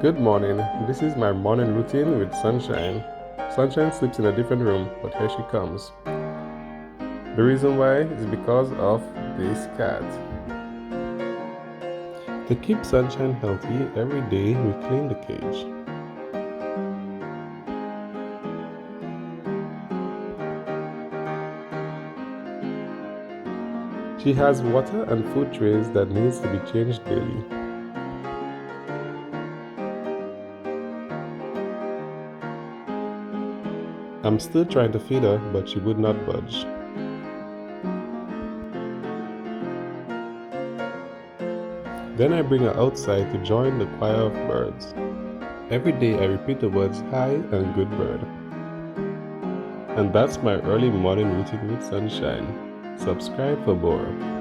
Good morning. This is my morning routine with Sunshine. Sunshine sleeps in a different room, but here she comes. The reason why is because of this cat. To keep Sunshine healthy, every day we clean the cage. She has water and food trays that needs to be changed daily. I'm still trying to feed her, but she would not budge. Then I bring her outside to join the choir of birds. Every day I repeat the words hi and good bird. And that's my early morning routine with Sunshine. Subscribe for more.